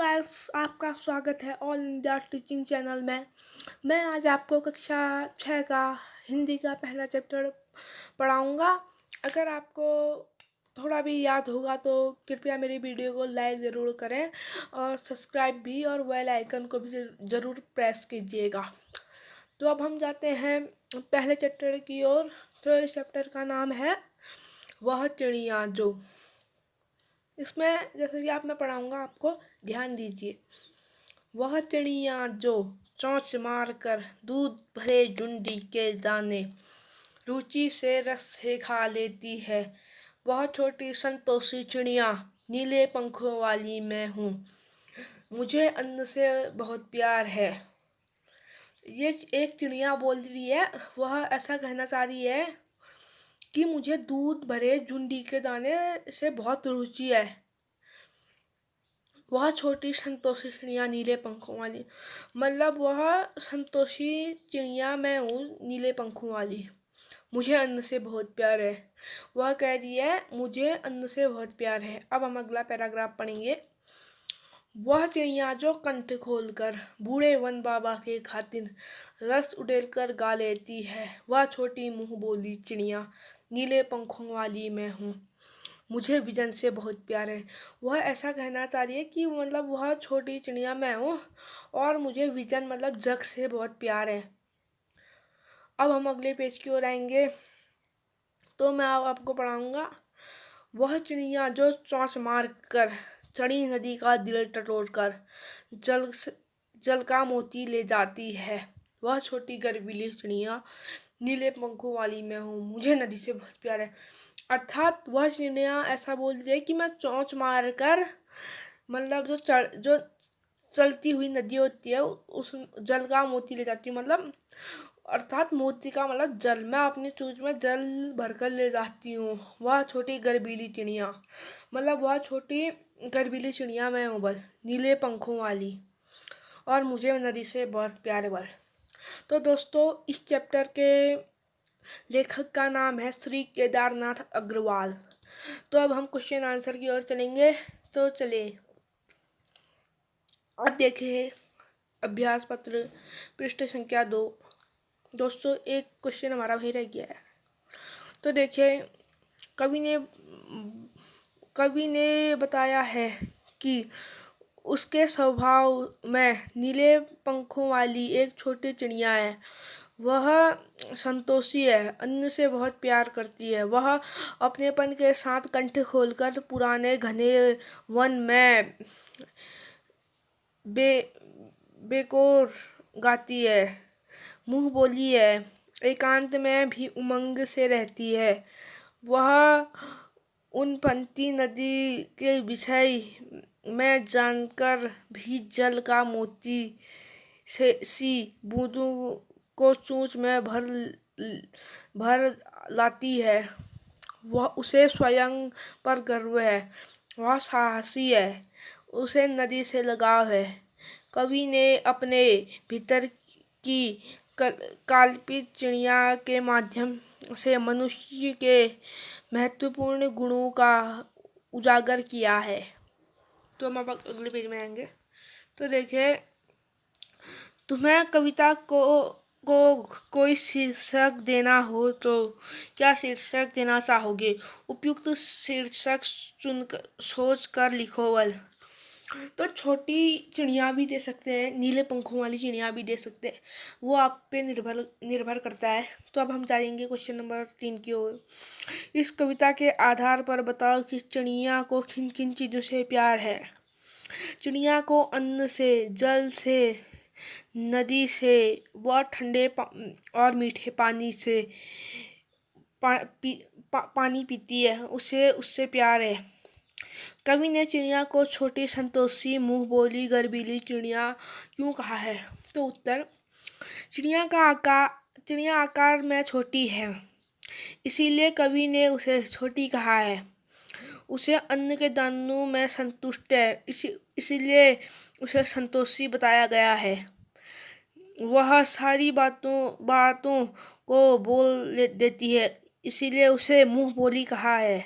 Guys, आपका स्वागत है ऑल इंडिया टीचिंग चैनल में। मैं आज आपको कक्षा 6 का हिंदी का पहला चैप्टर पढ़ाऊंगा। अगर आपको थोड़ा भी याद होगा तो कृपया मेरी वीडियो को लाइक ज़रूर करें और सब्सक्राइब भी और बेल आइकन को भी ज़रूर प्रेस कीजिएगा। तो अब हम जाते हैं पहले चैप्टर की ओर। तो इस चैप्टर का नाम है वह चिड़िया जो। इसमें जैसे कि आप मैं पढ़ाऊँगा, आपको ध्यान दीजिए। वह चिड़िया जो चोंच मार कर दूध भरे झुंडी के दाने रुचि से रस से खा लेती है, वह छोटी संतोषी चिड़िया नीले पंखों वाली मैं हूँ, मुझे अन्न से बहुत प्यार है। ये एक चिड़िया बोल रही है, वह ऐसा कहना चाह रही है कि मुझे दूध भरे झुंडी के दाने से बहुत रुचि है। वह छोटी संतोषी चिड़िया नीले पंखों वाली, मतलब वह संतोषी चिड़िया मैं हूँ नीले पंखों वाली, मुझे अन्न से बहुत प्यार है। वह कह रही है मुझे अन्न से बहुत प्यार है। अब हम अगला पैराग्राफ पढ़ेंगे। वह चिड़िया जो कंठ खोलकर बूढ़े वन बाबा के खातिर रस उड़ेलकर गा लेती है, वह छोटी मुँह बोली चिड़िया नीले पंखों वाली मैं हूँ, मुझे विजन से बहुत प्यार है। वह ऐसा कहना चाह रही है कि मतलब वह छोटी चिड़िया मैं हूँ और मुझे विजन मतलब जग से बहुत प्यार है। अब हम अगले पेज की ओर आएंगे तो मैं अब आपको पढ़ाऊँगा। वह चिड़िया जो चोंच मार कर चढ़ी नदी का दिल टटोल कर जल का मोती ले जाती है, वह छोटी गर्वीली चिड़िया नीले पंखों वाली मैं हूँ, मुझे नदी से बहुत प्यार है। अर्थात वह चिड़िया ऐसा बोल रही है कि मैं चोंच मार कर मतलब जो चलती हुई नदी होती है उस जल का मोती ले जाती हूँ, मतलब अर्थात मोती का मतलब जल, मैं अपनी चोंच में जल भरकर ले जाती हूँ। वह छोटी गर्वीली चिड़िया, मतलब वह छोटी गर्वीली चिड़िया मैं हूँ बस नीले पंखों वाली, और मुझे नदी से बहुत प्यार है बस। तो दोस्तों, इस चैप्टर के लेखक का नाम है श्री केदारनाथ अग्रवाल। तो अब हम क्वेश्चन आंसर की ओर चलेंगे। तो चलिए अब देखिए अभ्यास पत्र पृष्ठ संख्या 2। दोस्तों, एक क्वेश्चन हमारा वही रह गया है। तो देखिए, कवि ने बताया है कि उसके स्वभाव में नीले पंखों वाली एक छोटी चिड़िया है। वह संतोषी है, अन्न से बहुत प्यार करती है। वह अपनेपन के साथ कंठ खोलकर पुराने घने वन में बेकोर गाती है, मुँह बोली है, एकांत में भी उमंग से रहती है। वह उन पंती नदी के विषय में जानकर भी जल का मोती से सी बूंदों को चोंच में भर लाती है। वह उसे स्वयं पर गर्व है, वह साहसी है, उसे नदी से लगाव है। कवि ने अपने भीतर की काल्पनिक चिड़िया के माध्यम से मनुष्य के महत्वपूर्ण गुणों का उजागर किया है। तो हम अब अगले पेज में आएंगे। तो देखिए, तुम्हें कविता को कोई शीर्षक देना हो तो क्या शीर्षक देना चाहोगे? उपयुक्त शीर्षक चुनकर सोच कर लिखो बल। तो छोटी चिड़िया भी दे सकते हैं, नीले पंखों वाली चिड़िया भी दे सकते हैं, वो आप पे निर्भर करता है। तो अब हम जाएंगे क्वेश्चन नंबर 3 की ओर। इस कविता के आधार पर बताओ कि चिड़िया को किन किन चीज़ों से प्यार है। चिड़िया को अन्न से, जल से, नदी से, वह ठंडे और मीठे पानी से पानी पीती है, उसे उससे प्यार है। कवि ने चिड़िया को छोटी संतोषी मुँह बोली गर्वीली चिड़िया क्यों कहा है? तो उत्तर, चिड़िया आकार में छोटी है, इसीलिए कवि ने उसे छोटी कहा है। उसे अन्न के दानों में संतुष्ट है, इसीलिए उसे संतोषी बताया गया है। वह सारी बातों को बोल देती है, इसीलिए उसे मुँह बोली कहा है।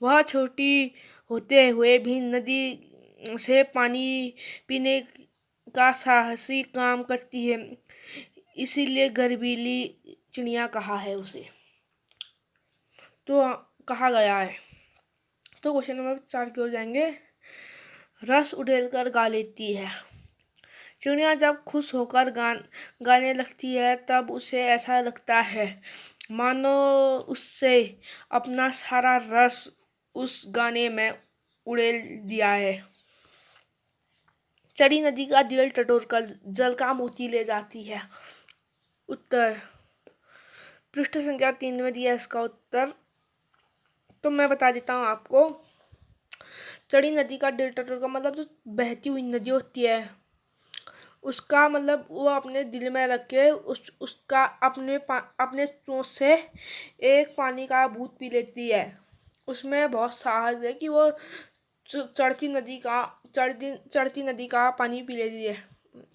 वह छोटी होते हुए भी से पानी पीने का साहसी काम करती है, इसीलिए गर्वीली चिड़िया कहा है उसे। तो कहा गया है। तो क्वेश्चन नंबर 4 की ओर जाएंगे। रस उड़ेलकर गा लेती है। चिड़िया जब खुश होकर गाने लगती है तब उसे ऐसा लगता है मानो उससे अपना सारा रस उस गाने में उड़ेल दिया है। चड़ी नदी का दिल टटोलकर जल का मोती ले जाती है। उत्तर पृष्ठ संख्या 3 में दिया इसका उत्तर। तो मैं बता देता हूँ आपको। चड़ी नदी का दिल टटोल का मतलब जो बहती हुई नदी होती है, उसका मतलब वो अपने दिल में रख के उसका अपने चोंच से एक पानी का बूंद पी लेती है। उसमें बहुत साहस है कि वो चढ़ती नदी का पानी पी लेती है।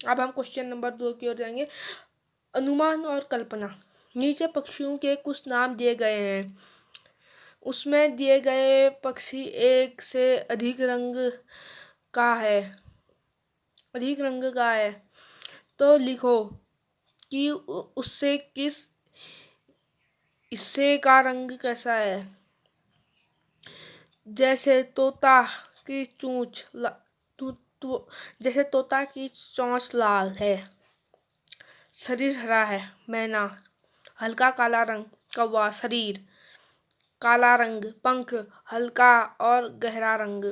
अब हम क्वेश्चन नंबर 2 की ओर जाएंगे। अनुमान और कल्पना। नीचे पक्षियों के कुछ नाम दिए गए हैं। उसमें दिए गए पक्षी एक से अधिक रंग का है तो लिखो कि उससे किस हिस्से का रंग कैसा है। जैसे तोता की चोंच लाल है, शरीर हरा है। मैना हल्का काला रंग। कौवा शरीर काला रंग, पंख हल्का और गहरा रंग।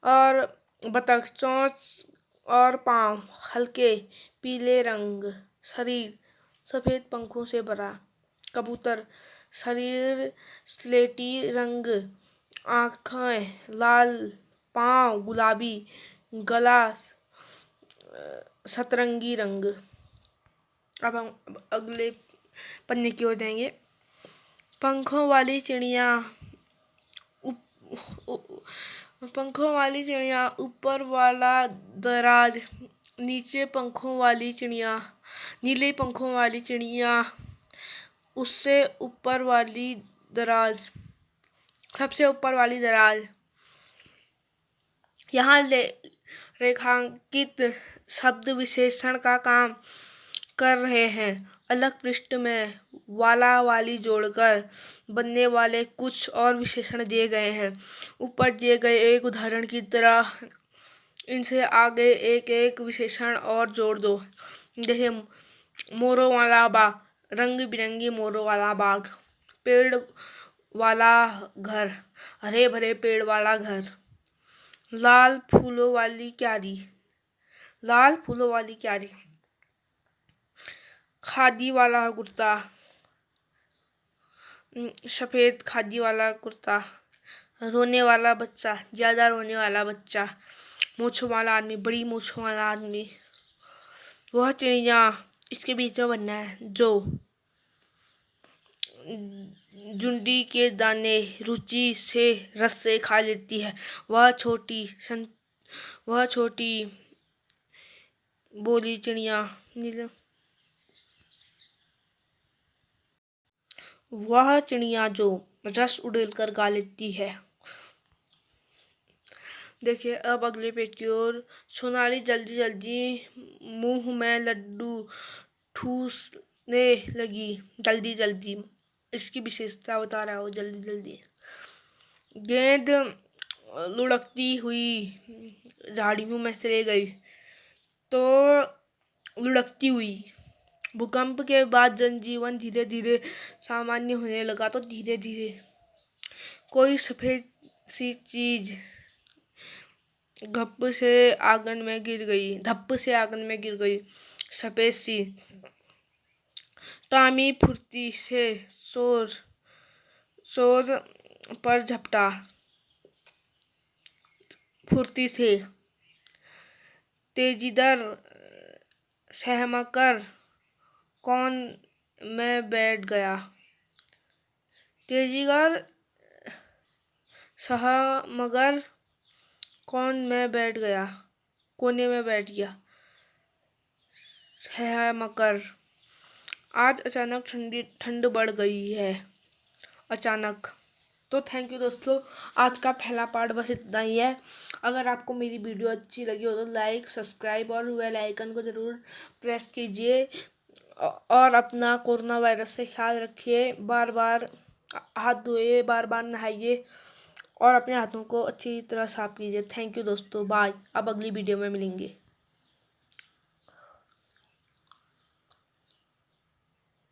और बतख चोंच और पाँव हल्के पीले रंग, शरीर सफेद पंखों से भरा। कबूतर शरीर स्लेटी रंग, आँखें लाल, पाँव गुलाबी, गला सतरंगी रंग। अब हम अगले पन्ने की ओर जाएंगे। पंखों वाली चिड़िया ऊपर वाला दराज, नीले पंखों वाली चिड़िया उससे ऊपर वाली दराज, सबसे ऊपर वाली दराज। यहाँ रेखांकित शब्द विशेषण का काम कर रहे हैं। अलग पृष्ठ में वाला वाली जोड़कर बनने वाले कुछ और विशेषण दिए गए हैं। ऊपर दिए गए एक उदाहरण की तरह इनसे आगे एक एक विशेषण और जोड़ दो। जैसे मोरों वाला बाग, रंग बिरंगी मोरों वाला बाग। पेड़ वाला घर, हरे भरे पेड़ वाला घर। लाल फूलों वाली क्यारी, खादी वाला कुर्ता, सफेद खादी वाला कुर्ता। रोने वाला बच्चा, ज्यादा रोने वाला बच्चा। मूंछों वाला आदमी, बड़ी मूंछों वाला आदमी। वह चिड़िया, इसके बीच में बनना है, जो जुंडी के दाने रुचि से रस से खा लेती है। वह छोटी बोली चिड़िया वह चिड़िया जो रस उड़ेलकर गा लेती है। देखिए अब अगले पेज की ओर। सोनाली जल्दी जल्दी मुंह में लड्डू ठूसने लगी। जल्दी जल्दी, इसकी विशेषता बता रहा हूँ। जल्दी जल्दी। गेंद लुढ़कती हुई झाड़ियों में चली गई तो लुढ़कती हुई। भूकंप के बाद जनजीवन धीरे धीरे सामान्य होने लगा तो धीरे धीरे कोई सफेद सी चीज धप्प से आंगन में गिर गई। सफेद सी। टॉमी फुर्ती से शोर पर झपटा। फुर्ती से। तेजीदर सहमकर कौन में बैठ गया। तेजीगर सहमगर कौन में बैठ गया, कोने में बैठ गया। सहमकर। आज अचानक ठंड बढ़ गई है। अचानक। तो थैंक यू दोस्तों, आज का पहला पार्ट बस इतना ही है। अगर आपको मेरी वीडियो अच्छी लगी हो तो लाइक, सब्सक्राइब और बेल आइकन को ज़रूर प्रेस कीजिए। और अपना कोरोना वायरस से ख्याल रखिए, बार बार हाथ धोइए, बार बार नहाइए और अपने हाथों को अच्छी तरह साफ कीजिए। थैंक यू दोस्तों, बाय। अब अगली वीडियो में मिलेंगे।